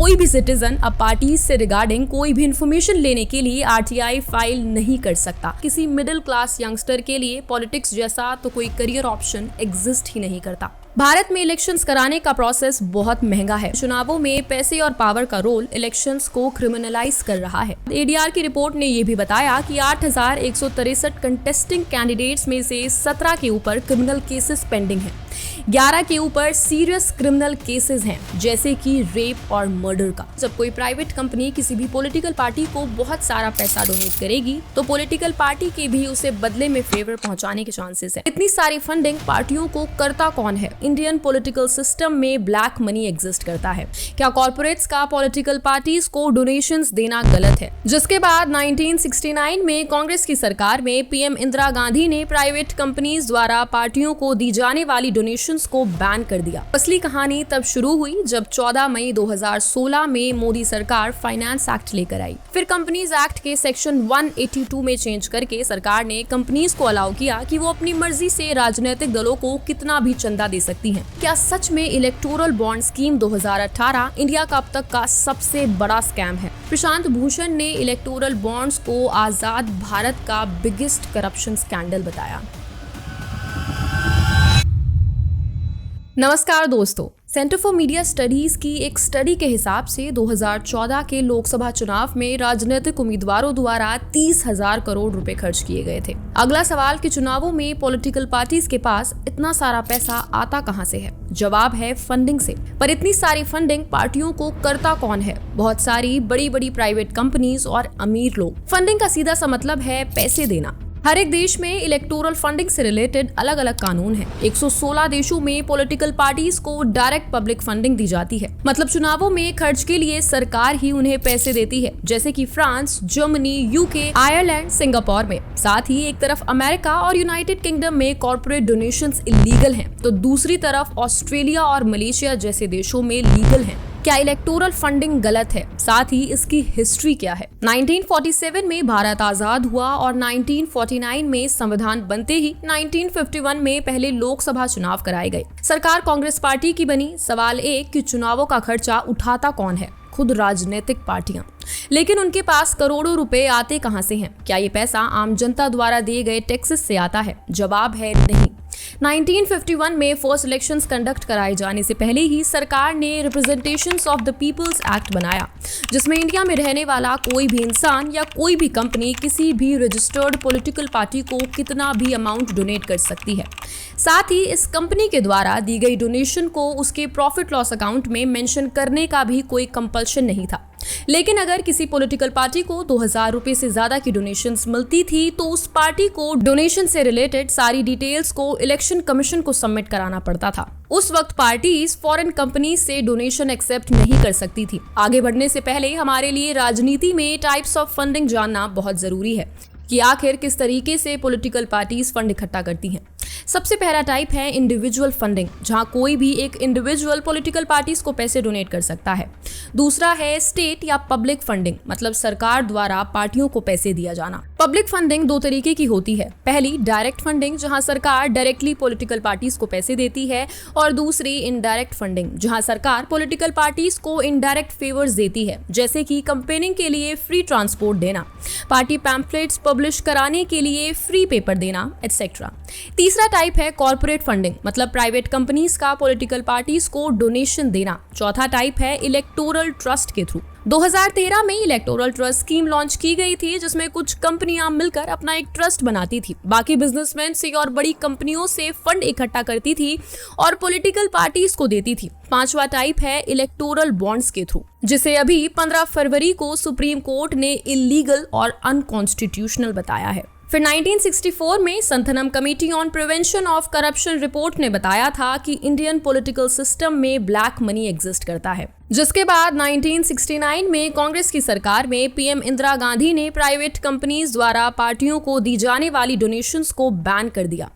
कोई भी सिटीजन अब पार्टी से रिगार्डिंग कोई भी इंफॉर्मेशन लेने के लिए आरटीआई फाइल नहीं कर सकता। किसी मिडिल क्लास यंगस्टर के लिए पॉलिटिक्स जैसा तो कोई करियर ऑप्शन एग्जिस्ट ही नहीं करता। भारत में इलेक्शंस कराने का प्रोसेस बहुत महंगा है। चुनावों में पैसे और पावर का रोल इलेक्शंस को क्रिमिनलाइज कर रहा है। एडीआर की रिपोर्ट ने यह भी बताया कि 8,163 कंटेस्टिंग कैंडिडेट्स में से 17 के ऊपर क्रिमिनल केसेस पेंडिंग हैं। 11 के ऊपर सीरियस क्रिमिनल केसेस हैं, जैसे कि रेप और मर्डर का। जब कोई प्राइवेट कंपनी किसी भी पॉलिटिकल पार्टी को बहुत सारा पैसा डोनेट करेगी तो पॉलिटिकल पार्टी के भी उसे बदले में फेवर पहुंचाने के चांसेस है। इतनी सारी फंडिंग पार्टियों को करता कौन है? इंडियन पॉलिटिकल सिस्टम में ब्लैक मनी एग्जिस्ट करता है। क्या कॉर्पोरेट्स का पॉलिटिकल पार्टीज को डोनेशंस देना गलत है? जिसके बाद 1969 में कांग्रेस की सरकार में पीएम इंदिरा गांधी ने प्राइवेट कंपनीज द्वारा पार्टियों को दी जाने वाली डोनेशंस को बैन कर दिया। असली कहानी तब शुरू हुई जब 14 मई 2016 में मोदी सरकार फाइनेंस एक्ट लेकर आई। फिर कंपनीज एक्ट के सेक्शन 182 में चेंज करके सरकार ने कंपनीज को अलाउ किया कि वो अपनी मर्जी से राजनीतिक दलों को कितना भी चंदा दे सकती हैं। क्या सच में इलेक्टोरल बॉन्ड स्कीम 2018 इंडिया का अब तक का सबसे बड़ा स्कैम है? प्रशांत भूषण ने इलेक्टोरल बॉन्ड्स को आजाद भारत का बिगेस्ट करप्शन स्कैंडल बताया। नमस्कार दोस्तों, सेंटर फॉर मीडिया स्टडीज की एक स्टडी के हिसाब से 2014 के लोकसभा चुनाव में राजनीतिक उम्मीदवारों द्वारा 30,000 करोड़ रुपए खर्च किए गए थे। अगला सवाल कि चुनावों में पॉलिटिकल पार्टीज के पास इतना सारा पैसा आता कहां से है? जवाब है फंडिंग से। पर इतनी सारी फंडिंग पार्टियों को करता कौन है? बहुत सारी बड़ी बड़ी प्राइवेट कंपनीज और अमीर लोग। फंडिंग का सीधा सा मतलब है पैसे देना। हर एक देश में इलेक्टोरल फंडिंग से रिलेटेड अलग अलग कानून हैं। 116 देशों में पॉलिटिकल पार्टीज को डायरेक्ट पब्लिक फंडिंग दी जाती है, मतलब चुनावों में खर्च के लिए सरकार ही उन्हें पैसे देती है, जैसे कि France, Germany, UK, Ireland, Singapore में। साथ ही एक तरफ अमेरिका और यूनाइटेड किंगडम में कॉर्पोरेट डोनेशंस इलीगल हैं, तो दूसरी तरफ ऑस्ट्रेलिया और मलेशिया जैसे देशों में लीगल हैं। क्या इलेक्टोरल फंडिंग गलत है? साथ ही इसकी हिस्ट्री क्या है? 1947 में भारत आजाद हुआ और 1949 में संविधान बनते ही 1951 में पहले लोकसभा चुनाव कराए गए। सरकार कांग्रेस पार्टी की बनी। सवाल एक कि चुनावों का खर्चा उठाता कौन है? खुद राजनीतिक पार्टियां। लेकिन उनके पास करोड़ों रुपए आते कहां से हैं? क्या ये पैसा आम जनता द्वारा दिए गए टैक्सेस से आता है? जवाब है नहीं। 1951 में फर्स्ट इलेक्शंस कंडक्ट कराए जाने से पहले ही सरकार ने representations of the peoples act बनाया, जिसमें इंडिया में रहने वाला कोई भी इंसान या कोई भी कंपनी किसी भी रजिस्टर्ड पॉलिटिकल पार्टी को कितना भी अमाउंट डोनेट कर सकती है। साथ ही इस कंपनी के द्वारा दी गई डोनेशन को उसके प्रॉफिट लॉस अकाउंट में मेंशन करने का भी कोई कंपल्शन नहीं था। लेकिन अगर किसी पॉलिटिकल पार्टी को 2,000 रुपए से ज्यादा की डोनेशंस मिलती थी तो उस पार्टी को डोनेशन से रिलेटेड सारी डिटेल्स को इलेक्शन कमीशन को सबमिट कराना पड़ता था। उस वक्त पार्टीज फॉरेन कंपनी से डोनेशन एक्सेप्ट नहीं कर सकती थी। आगे बढ़ने से पहले हमारे लिए राजनीति में टाइप्स ऑफ फंडिंग जानना बहुत जरूरी है कि आखिर किस तरीके से पॉलिटिकल पार्टीज फंड इकट्ठा करती हैं। सबसे पहला टाइप है इंडिविजुअल फंडिंग, जहां कोई भी एक इंडिविजुअल पॉलिटिकल पार्टीज को पैसे डोनेट कर सकता है। दूसरा है स्टेट या पब्लिक फंडिंग, मतलब सरकार द्वारा पार्टियों को पैसे दिया जाना। पब्लिक फंडिंग दो तरीके की होती है। पहली डायरेक्ट फंडिंग, जहां सरकार डायरेक्टली पॉलिटिकल पार्टीज को पैसे देती है, और दूसरी इनडायरेक्ट फंडिंग, जहां सरकार पॉलिटिकल पार्टीज को इनडायरेक्ट फेवर्स देती है, जैसे कि कैंपेनिंग के लिए फ्री ट्रांसपोर्ट देना, पार्टी पैम्फलेट्स पब्लिश कराने के लिए फ्री पेपर देना, एटसेट्रा। तीसरा टाइप है कॉर्पोरेट फंडिंग, मतलब प्राइवेट कंपनीज का पॉलिटिकल पार्टीज को डोनेशन देना। चौथा टाइप है इलेक्टोरल ट्रस्ट के थ्रू। 2013 में इलेक्टोरल ट्रस्ट स्कीम लॉन्च की गई थी, जिसमें कुछ कंपनियां मिलकर अपना एक ट्रस्ट बनाती थी, बाकी बिजनेसमैन से और बड़ी कंपनियों से फंड इकट्ठा करती थी और पॉलिटिकल पार्टीज को देती थी। पांचवा टाइप है इलेक्टोरल बॉन्ड्स के थ्रू, जिसे अभी 15 फरवरी को सुप्रीम कोर्ट ने इलीगल और अनकॉन्स्टिट्यूशनल बताया है। फिर 1964 में Santhanam committee on prevention of corruption report ने बताया था कि इंडियन पॉलिटिकल सिस्टम में ब्लैक मनी एग्जिस्ट करता है। जिसके बाद 1969 में कांग्रेस की सरकार में पीएम इंदिरा गांधी ने प्राइवेट कंपनीज द्वारा पार्टियों को दी जाने वाली डोनेशंस को बैन कर दिया।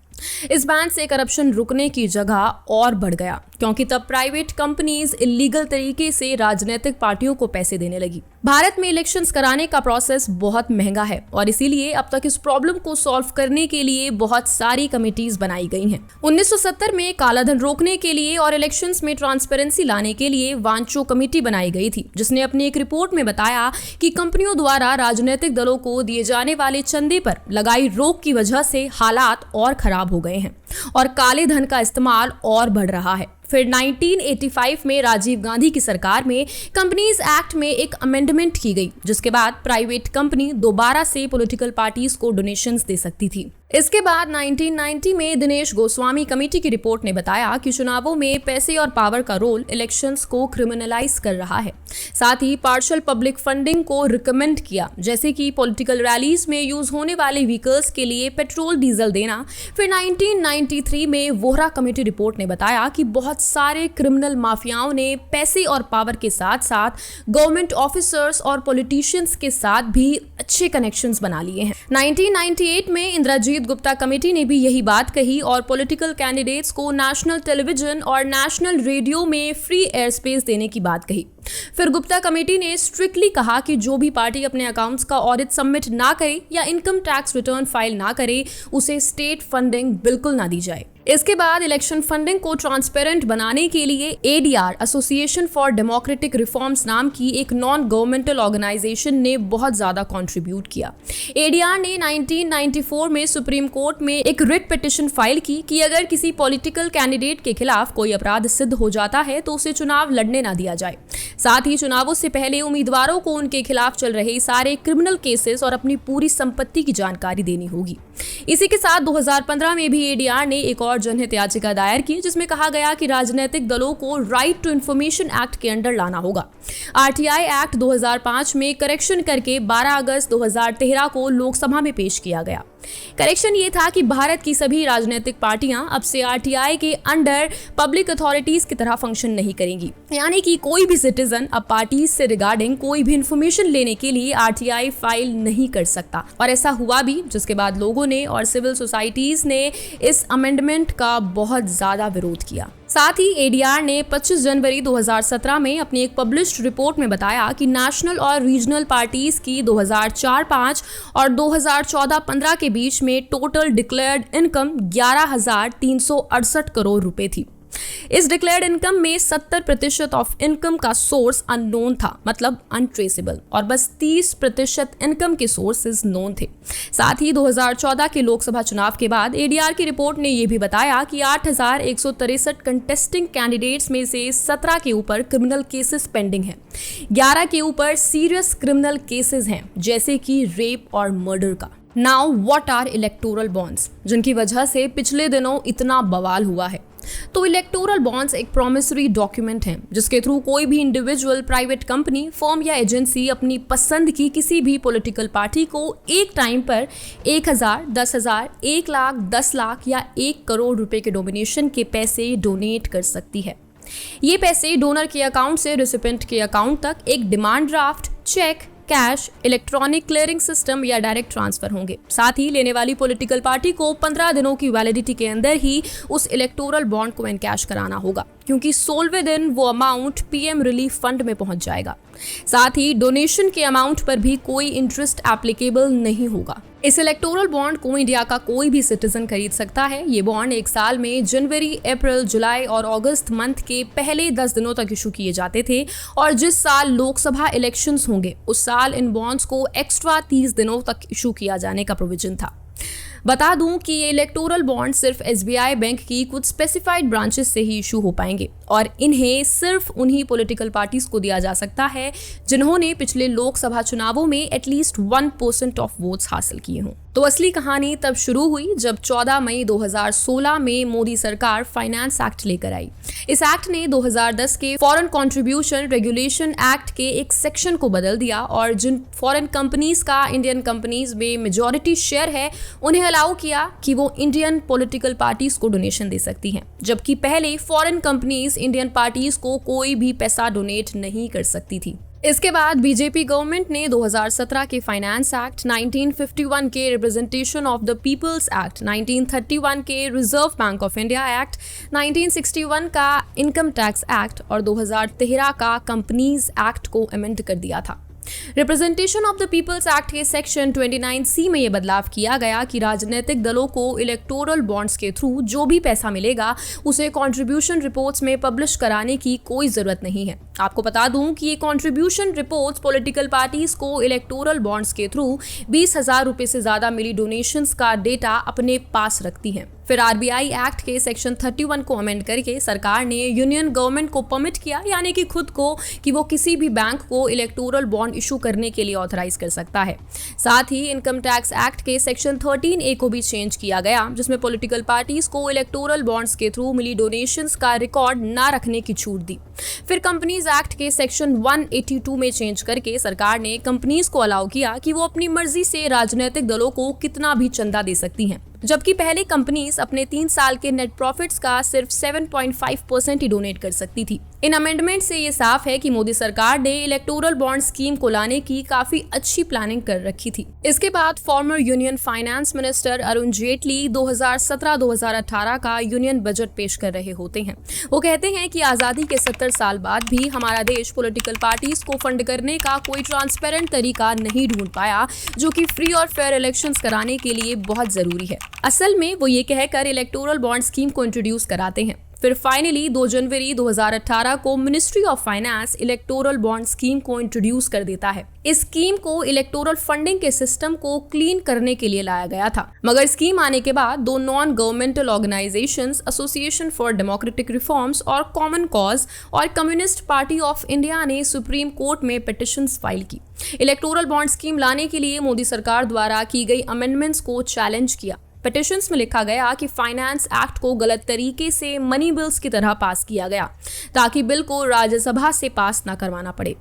इस बैन से करप्शन रुकने की जगह और बढ़ गया, क्योंकि तब प्राइवेट कंपनीज इलीगल तरीके से राजनीतिक पार्टियों को पैसे देने लगी। भारत में इलेक्शंस कराने का प्रोसेस बहुत महंगा है और इसीलिए अब तक इस प्रॉब्लम को सॉल्व करने के लिए बहुत सारी कमिटीज बनाई गई हैं। 1970 में कालाधन रोकने के लिए और इलेक्शंस में ट्रांसपेरेंसी लाने के लिए वांचो कमेटी बनाई गई थी, जिसने अपनी एक रिपोर्ट में बताया कि कंपनियों द्वारा राजनीतिक दलों को दिए जाने वाले चंदे पर लगाई रोक की वजह से हालात और खराब हो गए हैं और काले धन का इस्तेमाल और बढ़ रहा है। फिर 1985 में राजीव गांधी की सरकार में कंपनीज एक्ट में एक अमेंडमेंट की गई, जिसके बाद प्राइवेट कंपनी दोबारा से पॉलिटिकल पार्टीज को डोनेशंस दे सकती थी। इसके बाद 1990 में दिनेश गोस्वामी कमेटी की रिपोर्ट ने बताया कि चुनावों में पैसे और पावर का रोल इलेक्शंस को क्रिमिनलाइज कर रहा है। साथ ही पार्शियल पब्लिक फंडिंग को रिकमेंड किया, जैसे कि पॉलिटिकल रैलीज में यूज होने वाले व्हीकल्स के लिए पेट्रोल डीजल देना। फिर 1993 में वोहरा कमेटी रिपोर्ट ने बताया कि बहुत सारे क्रिमिनल माफियाओं ने पैसे और पावर के साथ साथ गवर्नमेंट ऑफिसर्स और पॉलिटिशियंस के साथ भी अच्छे कनेक्शंस बना लिए हैं। 1998 में इंद्रजीत गुप्ता कमेटी ने भी यही बात कही और पॉलिटिकल कैंडिडेट्स को नेशनल टेलीविजन और नेशनल रेडियो में फ्री एयर स्पेस देने की बात कही। फिर गुप्ता कमेटी ने स्ट्रिक्टली कहा कि जो भी पार्टी अपने अकाउंट्स का ऑडिट सबमिट ना करे या इनकम टैक्स रिटर्न फाइल ना करे, उसे स्टेट फंडिंग बिल्कुल ना दी जाए। इसके बाद इलेक्शन फंडिंग को ट्रांसपेरेंट बनाने के लिए ADR association for democratic reforms नाम की एक नॉन गवर्नमेंटल ऑर्गेनाइजेशन ने बहुत ज्यादा कंट्रीब्यूट किया। एडीआर ने 1994 में सुप्रीम कोर्ट में एक रिट पिटिशन फाइल की कि अगर किसी पॉलिटिकल कैंडिडेट के खिलाफ कोई अपराध सिद्ध हो जाता है तो उसे चुनाव लड़ने ना दिया जाए। साथ ही चुनावों से पहले उम्मीदवारों को उनके खिलाफ चल रहे सारे क्रिमिनल केसेस और अपनी पूरी संपत्ति की जानकारी देनी होगी। इसी के साथ 2015 में भी एडीआर ने एक और जनहित याचिका दायर की, जिसमें कहा गया कि राजनीतिक दलों को राइट टू इंफॉर्मेशन एक्ट के अंडर लाना होगा। आरटीआई एक्ट 2005 में करेक्शन करके 12 अगस्त 2013 को लोकसभा में पेश किया गया। करेक्शन ये था कि भारत की सभी राजनीतिक पार्टियां अब से आरटीआई के अंडर पब्लिक अथॉरिटीज की तरह फंक्शन नहीं करेंगी, यानी कि कोई भी सिटीजन अब पार्टीज से रिगार्डिंग कोई भी इंफॉर्मेशन लेने के लिए आरटीआई फाइल नहीं कर सकता। और ऐसा हुआ भी, जिसके बाद लोगों ने और सिविल सोसाइटीज ने इस अमेंडमेंट का बहुत ज्यादा विरोध किया। साथ ही एडीआर ने 25 जनवरी 2017 में अपनी एक पब्लिश्ड रिपोर्ट में बताया कि नेशनल और रीजनल पार्टीज की 2004-05 और 2014-15 के बीच में टोटल डिक्लेयर्ड इनकम 11,368 करोड़ रुपए थी। इस डिक्लेयर्ड इनकम में 70% ऑफ इनकम का सोर्स अननोन था, मतलब अनट्रेसेबल, और बस 30% इनकम के सोर्सेज नोन थे। साथ ही 2014 के लोकसभा चुनाव के बाद एडीआर की रिपोर्ट ने यह भी बताया कि 8,163 कंटेस्टिंग कैंडिडेट्स में से 17 के ऊपर क्रिमिनल केसेस पेंडिंग हैं, 11 के ऊपर सीरियस क्रिमिनल केसेस हैं, जैसे कि रेप और मर्डर का। Now what are electoral bonds, जिनकी वजह से पिछले दिनों इतना बवाल हुआ है। तो इलेक्टोरल बॉन्ड्स एक प्रॉमिसरी डॉक्यूमेंट हैं, जिसके थ्रू कोई भी इंडिविजुअल, प्राइवेट कंपनी, फर्म या एजेंसी अपनी पसंद की किसी भी पॉलिटिकल पार्टी को एक टाइम पर 1,000, 10,000, 1 लाख, 10 लाख या 1 करोड़ रुपए के डोनेशन के पैसे डोनेट कर सकती है। ये पैसे डोनर के अकाउंट से रेसिपिएंट के अकाउंट तक एक demand draft, cheque, cash, electronic clearing system या डायरेक्ट ट्रांसफर होंगे। साथ ही लेने वाली पॉलिटिकल पार्टी को 15 दिनों की वैलिडिटी के अंदर ही उस इलेक्टोरल बॉन्ड को एनकैश कराना होगा, क्योंकि 16वें दिन वो अमाउंट पीएम रिलीफ फंड में पहुंच जाएगा। साथ ही डोनेशन के अमाउंट पर भी कोई इंटरेस्ट एप्लीकेबल नहीं होगा। इस इलेक्टोरल बॉन्ड को इंडिया का कोई भी सिटीजन खरीद सकता है। ये बॉन्ड एक साल में जनवरी, अप्रैल, जुलाई और अगस्त मंथ के पहले 10 दिनों तक इशू किए जाते थे, और जिस साल लोकसभा इलेक्शंस होंगे उस साल इन बॉन्ड्स को एक्स्ट्रा 30 दिनों तक इशू किया जाने का प्रोविजन था। बता दूं कि ये इलेक्टोरल बॉन्ड सिर्फ एसबीआई बैंक की कुछ स्पेसिफाइड ब्रांचेस से ही इशू हो पाएंगे, और इन्हें सिर्फ उन्हीं पॉलिटिकल पार्टीज को दिया जा सकता है जिन्होंने पिछले लोकसभा चुनावों में एटलीस्ट 1% ऑफ वोट्स हासिल किए हों। तो असली कहानी तब शुरू हुई जब 14 मई 2016 में मोदी सरकार फाइनेंस एक्ट लेकर आई। इस एक्ट ने 2010 के फॉरेन कंट्रीब्यूशन रेगुलेशन एक्ट के एक सेक्शन को बदल दिया, और जिन फॉरेन कंपनीज का इंडियन कंपनीज में मेजॉरिटी शेयर है उन्हें अलाउ किया कि वो इंडियन पॉलिटिकल पार्टीज को डोनेशन दे सकती हैं, जबकि पहले फॉरेन कंपनीज इंडियन पार्टीज को कोई भी पैसा डोनेट नहीं कर सकती थी। इसके बाद बीजेपी गवर्नमेंट ने 2017 के फाइनेंस एक्ट, 1951 के representation of the peoples act, 1931 के reserve bank of India act, 1961 का इनकम टैक्स एक्ट और 2013 का कंपनीज एक्ट को अमेंड कर दिया था। Representation of the peoples act के सेक्शन 29C में यह बदलाव किया गया कि राजनीतिक दलों को इलेक्टोरल बॉन्ड्स के थ्रू जो भी पैसा मिलेगा उसे कंट्रीब्यूशन रिपोर्ट्स में पब्लिश कराने की कोई जरूरत नहीं है। आपको बता दूं कि ये कंट्रीब्यूशन रिपोर्ट्स पॉलिटिकल पार्टीज को इलेक्टोरल बॉन्ड्स के थ्रू 20,000 रुपए से ज्यादा मिली डोनेशंस का डेटा अपने पास रखती हैं। फिर आरबीआई एक्ट के सेक्शन 31 को अमेंड करके सरकार ने यूनियन गवर्नमेंट को परमिट किया, यानी कि खुद को, कि वो किसी भी बैंक को इलेक्टोरल बॉन्ड इशू करने के लिए ऑथराइज कर सकता है। साथ ही इनकम टैक्स एक्ट के सेक्शन 13A को भी चेंज किया गया, जिसमें पॉलिटिकल पार्टीज को इलेक्टोरल बॉन्ड्स के थ्रू मिली डोनेशंस का रिकॉर्ड ना रखने की छूट दी। फिर कंपनीज एक्ट के सेक्शन 182 में चेंज करके सरकार ने कंपनीज को अलाउ किया कि वो अपनी मर्जी से राजनीतिक दलों को कितना भी चंदा दे सकती हैं, जबकि पहले कंपनीज अपने 3 साल के नेट प्रॉफिट्स का सिर्फ 7.5% ही डोनेट कर सकती थी। इन अमेंडमेंट से ये साफ है कि मोदी सरकार ने इलेक्टोरल बॉन्ड स्कीम को लाने की काफी अच्छी प्लानिंग कर रखी थी। इसके बाद former union finance minister Arun Jaitley 2017-2018 का यूनियन बजट पेश कर रहे होते हैं। वो कहते हैं कि आजादी के 70 साल बाद भी हमारा देश पॉलिटिकल पार्टीज को फंड करने का कोई ट्रांसपेरेंट तरीका नहीं ढूंढ पाया, जो कि फ्री और फेयर इलेक्शंस कराने के लिए बहुत जरूरी है। असल में वो ये कहकर इलेक्टोरल बॉन्ड स्कीम को इंट्रोड्यूस कराते हैं। फिर फाइनली 2 जनवरी 2018 को ministry of finance electoral bond scheme को इंट्रोड्यूस कर देता है। इस स्कीम को इलेक्टोरल फंडिंग के सिस्टम को क्लीन करने के लिए लाया गया था, मगर स्कीम आने के बाद 2 non governmental organisations, association for democratic reforms और कॉमन कॉज और कम्युनिस्ट पार्टी ऑफ इंडिया ने सुप्रीम कोर्ट में पिटिशंस फाइल की। इलेक्टोरल बॉन्ड स्कीम लाने के लिए मोदी सरकार द्वारा की गई अमेंडमेंट्स को चैलेंज किया। पिटिशंस में लिखा गया कि फाइनेंस एक्ट को गलत तरीके से मनी बिल्स की तरह पास किया गया, ताकि बिल को राज्यसभा से पास न करवाना पड़े।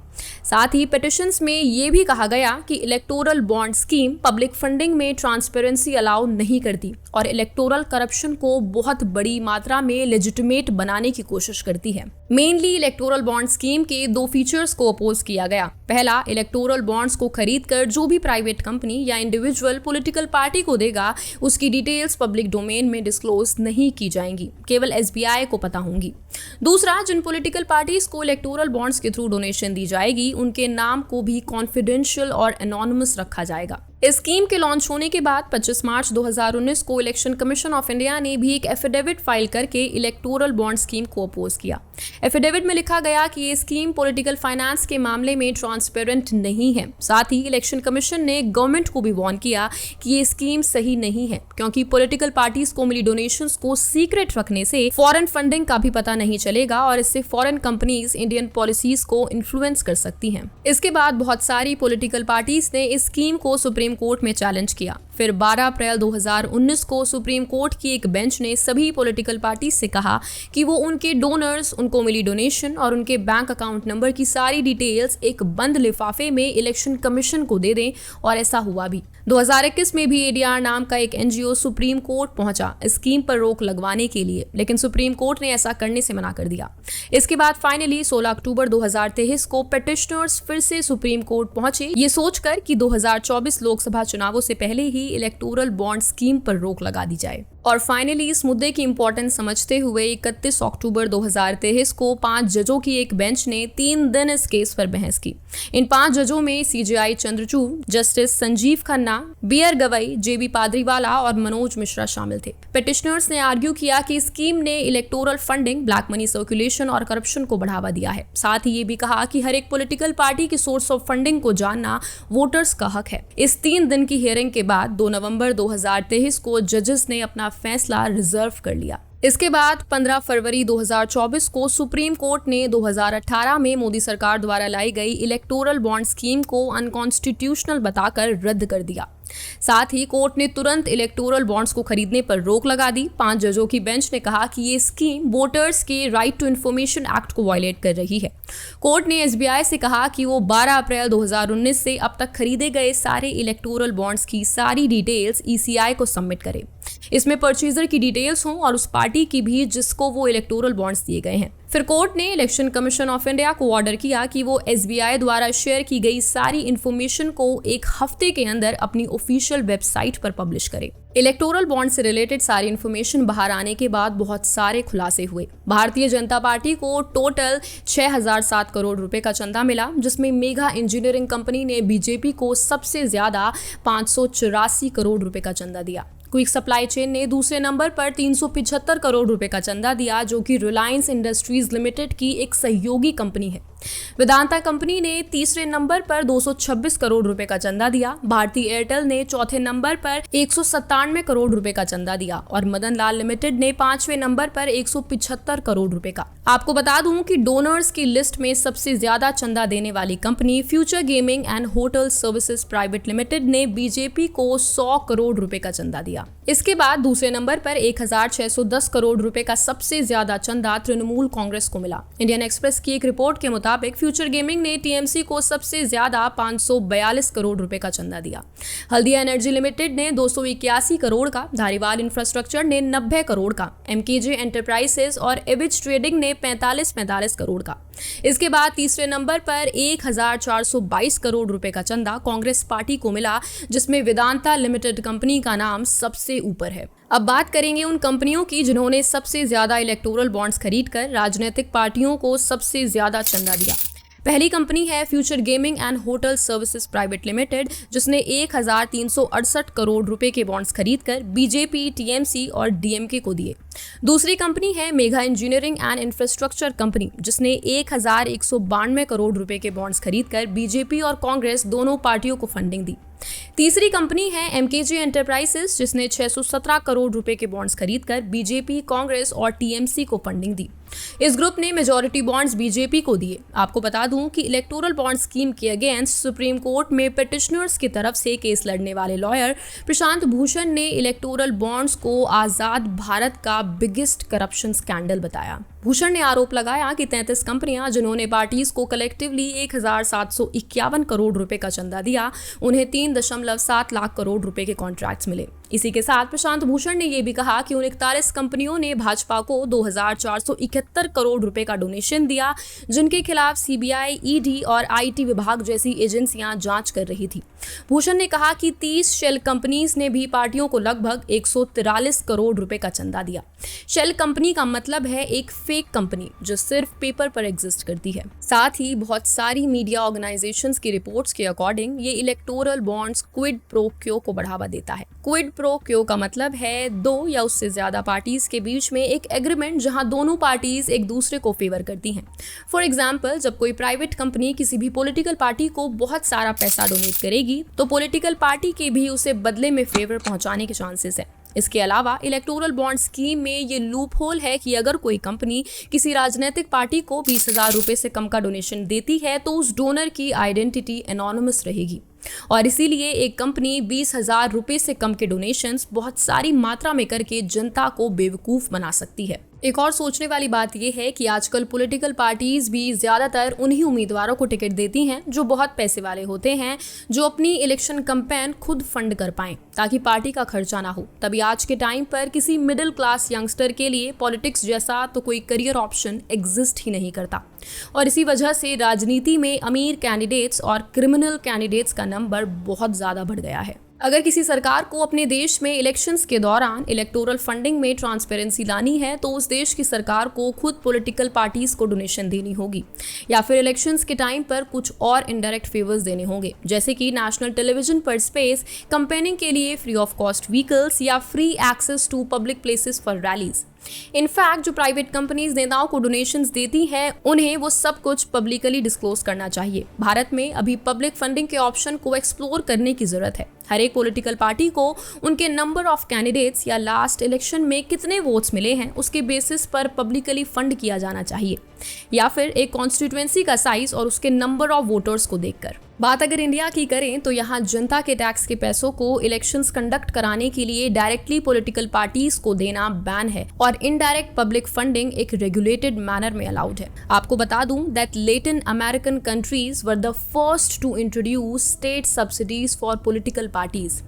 साथ ही पिटिशंस में ये भी कहा गया कि electoral bond scheme public funding में ट्रांसपेरेंसी अलाउ नहीं करती और इलेक्टोरल करप्शन को बहुत बड़ी मात्रा में लेजिटिमेट बनाने की कोशिश करती है। मेनली इलेक्टोरल बॉन्ड स्कीम के 2 फीचर्स को अपोज किया गया। पहला, इलेक्टोरल बॉन्ड्स को खरीदकर जो भी प्राइवेट कंपनी या इंडिविजुअल पॉलिटिकल पार्टी को देगा, उसकी डिटेल्स पब्लिक डोमेन में डिस्क्लोज नहीं की जाएंगी, केवल SBI को पता होंगी। दूसरा, जिन पॉलिटिकल पार्टीज को इलेक्टोरल बॉन्ड्स के थ्रू डोनेशन दी जाएगी, उनके नाम को भी कॉन्फिडेंशियल और एनोनिमस रखा जाएगा। इस स्कीम के लॉन्च होने के बाद 25 मार्च 2019 को इलेक्शन कमीशन ऑफ इंडिया ने भी एक एफिडेविट फाइल करके इलेक्टोरल बॉन्ड स्कीम को अपोज किया। एफिडेविट में लिखा गया कि ये स्कीम पॉलिटिकल फाइनेंस के मामले में ट्रांसपेरेंट नहीं है। साथ ही इलेक्शन कमीशन ने गवर्नमेंट को भी वार्न किया कि ये स्कीम सही नहीं है, क्योंकि पॉलिटिकल पार्टीज को मिली डोनेशंस को सीक्रेट रखने से फॉरेन फंडिंग का भी पता नहीं चलेगा और इससे फॉरेन कंपनीज इंडियन पॉलिसीज को इन्फ्लुएंस कर सकती हैं। इसके बाद बहुत सारी पॉलिटिकल पार्टीज ने इस स्कीम को सुप्रीम कोर्ट में चैलेंज किया। फिर 12 अप्रैल 2019 को सुप्रीम कोर्ट की एक बेंच ने सभी पॉलिटिकल पार्टी से कहा कि वो उनके डोनर्स, उनको मिली डोनेशन और उनके बैंक अकाउंट नंबर की सारी डिटेल्स एक बंद लिफाफे में इलेक्शन कमीशन को दे दें, और ऐसा हुआ भी। 2021 में भी ADR नाम का एक NGO सुप्रीम कोर्ट पहुंचा स्कीम पर रोक लगवाने के लिए, लेकिन सुप्रीम कोर्ट ने ऐसा करने से मना कर दिया। इसके बाद फाइनली 16 अक्टूबर 2023 को पिटिशनर्स फिर से सुप्रीम कोर्ट पहुंचे, ये सोचकर कि 2024 लोकसभा चुनावों से पहले ही इलेक्टोरल बॉन्ड स्कीम पर रोक लगा दी जाए। और फाइनली इस मुद्दे की इंपॉर्टेंस समझते हुए 31 अक्टूबर 2023 को 5 जजों की एक बेंच ने 3 दिन इस केस पर बहस की। इन 5 जजों में CJI Chandrachud, justice Sanjeev Khanna, BR Gavai, JB Pardiwala और मनोज मिश्रा शामिल थे। पिटिशनर्स ने आर्ग्यू किया कि स्कीम ने electoral funding, black money circulation और करप्शन को बढ़ावा दिया है। साथ ही ये भी कहा कि हर एक पॉलिटिकल पार्टी की सोर्स ऑफ फंडिंग को जानना वोटर्स का हक है। इस 3 दिन की हियरिंग के बाद 2 नवंबर 2023 को जजेस ने अपना फैसला रिजर्व कर लिया। इसके बाद 15 फरवरी 2024 को सुप्रीम कोर्ट ने 2018 में मोदी सरकार द्वारा लाई गई इलेक्टोरल बॉन्ड स्कीम को अनकॉन्स्टिट्यूशनल बताकर रद्द कर दिया। साथ ही कोर्ट ने तुरंत इलेक्टोरल बॉन्ड्स को खरीदने पर रोक लगा दी। 5 जजों की बेंच ने कहा कि ये स्कीम वोटर्स के राइट टू इन्फॉर्मेशन एक्ट को वायलेट कर रही है। कोर्ट ने SBI से कहा कि वो 12 अप्रैल 2019 से अब तक खरीदे गए सारे इलेक्टोरल बॉन्ड्स की सारी डिटेल्स ECI को सबमिट करे। इसमें परचेजर की डिटेल्स हों और उस पार्टी की भी जिसको वो इलेक्टोरल बॉन्ड्स दिए गए हैं। फिर कोर्ट ने इलेक्शन कमीशन ऑफ इंडिया को ऑर्डर किया कि वो SBI द्वारा शेयर की गई सारी इंफॉर्मेशन को एक हफ्ते के अंदर अपनी ऑफिशियल वेबसाइट पर पब्लिश करे। इलेक्टोरल बॉन्ड से रिलेटेड सारी इंफॉर्मेशन बाहर आने के बाद बहुत सारे खुलासे हुए। भारतीय जनता पार्टी को टोटल 6007 करोड़ रुपए का चंदा मिला, जिसमें मेगा इंजीनियरिंग कंपनी ने बीजेपी को सबसे ज्यादा 584 करोड़ रुपए का चंदा दिया। क्विक सप्लाई चेन ने दूसरे नंबर पर 375 करोड़ रुपए का चंदा दिया, जो कि रिलायंस इंडस्ट्रीज लिमिटेड की एक सहयोगी कंपनी है। वेदांता कंपनी ने तीसरे नंबर पर 226 करोड़ रुपए का चंदा दिया। भारतीय एयरटेल ने चौथे नंबर पर 197 करोड़ रुपए का चंदा दिया और मदन लाल लिमिटेड ने 5वें नंबर पर 175 करोड़ रुपए का। आपको बता दूं कि डोनर्स की लिस्ट में सबसे ज्यादा चंदा देने वाली company future gaming and hotel services private limited ने बीजेपी को 100 करोड़ रुपए का चंदा दिया। इसके बाद दूसरे नंबर पर 1610 करोड़ रुपए का सबसे ज्यादा चंदा तृणमूल कांग्रेस को मिला। इंडियन एक्सप्रेस की एक रिपोर्ट के मुताबिक फ्यूचर गेमिंग ने टीएमसी को सबसे ज्यादा 542 करोड़ रुपए का चंदा दिया। हल्दिया एनर्जी लिमिटेड ने 281 करोड़ का, धारीवाल इंफ्रास्ट्रक्चर ने 90 करोड़ का, एमकेजे एंटरप्राइजेस और एविज ट्रेडिंग ने 45 करोड़ का। इसके बाद तीसरे नंबर पर 1422 करोड़ रुपए का चंदा कांग्रेस पार्टी को मिला, जिसमें वेदांता लिमिटेड कंपनी का नाम सबसे ऊपर है। अब बात करेंगे उन कंपनियों की जिन्होंने सबसे ज्यादा इलेक्टोरल बॉन्ड्स खरीदकर राजनीतिक पार्टियों को सबसे ज्यादा चंदा दिया। पहली कंपनी है future gaming and hotel services private limited, जिसने 1368 करोड़ रुपए के बॉन्ड्स खरीदकर बीजेपी, टीएमसी और डीएमके को दिए। दूसरी कंपनी है mega engineering and infrastructure company, जिसने 1192 करोड़ रुपए के बॉन्ड्स खरीदकर बीजेपी और कांग्रेस दोनों पार्टियों को फंडिंग दी। तीसरी कंपनी है एमकेजे एंटरप्राइजेस, जिसने 617 करोड़ रुपए के बॉन्ड्स खरीदकर बीजेपी, कांग्रेस और टीएमसी को फंडिंग दी। इस ग्रुप ने मेजॉरिटी बॉन्ड्स बीजेपी को दिए। आपको बता दूं कि इलेक्टोरल बॉन्ड स्कीम के अगेंस्ट सुप्रीम कोर्ट में पिटिशनर्स की तरफ से केस लड़ने वाले लॉयर प्रशांत भूषण ने इलेक्टोरल बॉन्ड्स को आजाद भारत का बिगेस्ट करप्शन स्कैंडल बताया। भूषण ने आरोप लगाया कि 33 कंपनियां जिन्होंने पार्टीज को कलेक्टिवली 1751 करोड़ रुपए का चंदा दिया, उन्हें 3.7 लाख करोड़ रुपए के कॉन्ट्रैक्ट्स मिले। इसी के साथ प्रशांत भूषण ने यह भी कहा कि उन 41 कंपनियों ने भाजपा को 2471 करोड़ रुपए का डोनेशन दिया, जिनके खिलाफ सीबीआई, ईडी और आईटी विभाग जैसी एजेंसियां जांच कर रही थी। भूषण ने कहा कि 30 शेल कंपनीज ने भी पार्टियों को लगभग 143 करोड़ रुपए का चंदा दिया। शेल कंपनी का मतलब है एक फेक कंपनी जो सिर्फ पेपर पर एग्जिस्ट करती है। साथ ही बहुत सारी मीडिया ऑर्गेनाइजेशंस की रिपोर्ट्स के अकॉर्डिंग ये इलेक्टोरल बॉन्ड्स क्विड प्रो क्यो को बढ़ावा देता है। क्विड प्रो क्यो का मतलब है दो या उससे ज्यादा पार्टीज के बीच में एक एग्रीमेंट जहां दोनों पार्टीज एक दूसरे को फेवर करती हैं। फॉर एग्जाम्पल, जब कोई प्राइवेट कंपनी किसी भी पॉलिटिकल पार्टी को बहुत सारा पैसा डोनेट करेगी तो पॉलिटिकल पार्टी के भी उसे बदले में फेवर पहुंचाने के चांसेस है। इसके अलावा इलेक्टोरल बॉन्ड स्कीम में ये लूप होल है कि अगर कोई कंपनी किसी राजनीतिक पार्टी को 20,000 रुपए से कम का डोनेशन देती है तो उस डोनर की आइडेंटिटी एनोनिमस रहेगी और इसीलिए एक कंपनी 20,000 रुपए से कम के डोनेशंस बहुत सारी मात्रा में करके जनता को बेवकूफ बना सकती है। एक और सोचने वाली बात यह है कि आजकल पॉलिटिकल पार्टीज भी ज्यादातर उन्हीं उम्मीदवारों को टिकट देती हैं जो बहुत पैसे वाले होते हैं, जो अपनी इलेक्शन कैंपेन खुद फंड कर पाएं ताकि पार्टी का खर्चा ना हो। तभी आज के टाइम पर किसी मिडिल क्लास यंगस्टर के लिए पॉलिटिक्स जैसा तो कोई करियर ऑप्शन एग्जिस्ट ही नहीं करता और इसी वजह से राजनीति में अमीर कैंडिडेट्स और क्रिमिनल कैंडिडेट्स का नंबर बहुत ज्यादा बढ़ गया है। अगर किसी सरकार को अपने देश में इलेक्शंस के दौरान इलेक्टोरल फंडिंग में ट्रांसपेरेंसी लानी है तो उस देश की सरकार को खुद पॉलिटिकल पार्टीज को डोनेशन देनी होगी या फिर इलेक्शंस के टाइम पर कुछ और इनडायरेक्ट फेवर्स देने होंगे, जैसे कि नेशनल टेलीविजन पर स्पेस, कैंपेनिंग के लिए फ्री ऑफ कॉस्ट व्हीकल्स या free access to public places for rallies. In fact जो प्राइवेट कंपनीज नेताओं को डोनेशंस देती हैं उन्हें वो सब कुछ पब्लिकली डिस्क्लोज करना चाहिए। भारत में अभी पब्लिक फंडिंग के ऑप्शन को एक्सप्लोर करने की जरूरत है। हर एक पॉलिटिकल पार्टी को उनके नंबर ऑफ कैंडिडेट्स या लास्ट इलेक्शन में कितने वोट्स मिले हैं उसके बेसिस पर पब्लिकली फंड किया जाना चाहिए या फिर एक कॉन्स्टिट्यूएंसी का साइज और उसके नंबर ऑफ वोटर्स को देखकर। बात अगर इंडिया की करें तो यहाँ जनता के टैक्स के पैसों को इलेक्शंस कंडक्ट कराने के लिए डायरेक्टली पॉलिटिकल पार्टीज को देना बैन है और इनडायरेक्ट पब्लिक फंडिंग एक रेगुलेटेड मैनर में अलाउड है। आपको बता दूं that Latin American countries were the first to introduce state subsidies for political parties,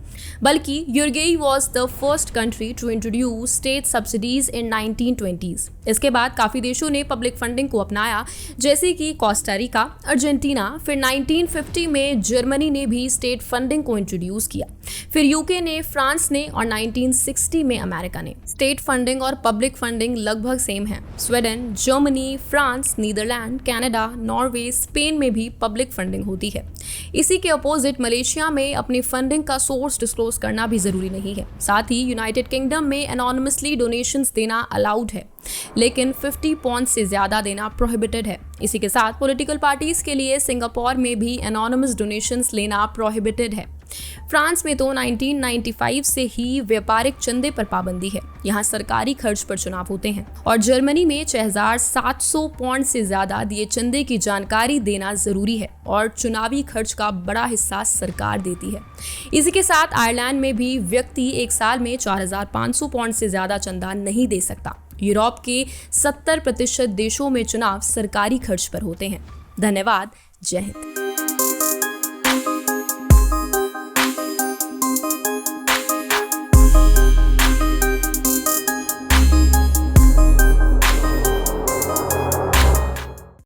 बल्कि Uruguay was the first country to introduce state subsidies in 1920s। इसके बाद काफी देशों ने पब्लिक फंडिंग को अपनाया, जैसे कि कोस्टा रिका, अर्जेंटीना। फिर 1950 में जर्मनी ने भी स्टेट फंडिंग को इंट्रोड्यूस किया, फिर यूके ने, फ्रांस ने और 1960 में अमेरिका ने। स्टेट फंडिंग और पब्लिक फंडिंग लगभग सेम है। Sweden, Germany, France, Netherland, Canada, Norway, Spain में भी पब्लिक फंडिंग होती है। इसी के अपोजिट मलेशिया में अपनी फंडिंग का सोर्स डिस्क्लोज करना भी जरूरी नहीं है। साथ ही यूनाइटेड किंगडम में एनोनिमसली डोनेशंस देना अलाउड है, लेकिन 50 पॉइंट से ज्यादा देना प्रोहिबिटेड है। इसी के साथ पॉलिटिकल पार्टीज के लिए सिंगापुर में भी एनोनिमस डोनेशंस लेना प्रोहिबिटेड है। फ्रांस में तो 1995 से ही व्यापारिक चंदे पर पाबंदी है, यहाँ सरकारी खर्च पर चुनाव होते हैं। और जर्मनी में 6700 पॉइंट से ज्यादा दिए चंदे की जानकारी देना जरूरी है और चुनावी खर्च का बड़ा हिस्सा सरकार देती है। इसी के साथ आयरलैंड में भी व्यक्ति एक साल में 4500 पॉइंट से ज्यादा चंदा नहीं दे सकता। यूरोप के 70% देशों में चुनाव सरकारी खर्च पर होते हैं। धन्यवाद। जय हिंद।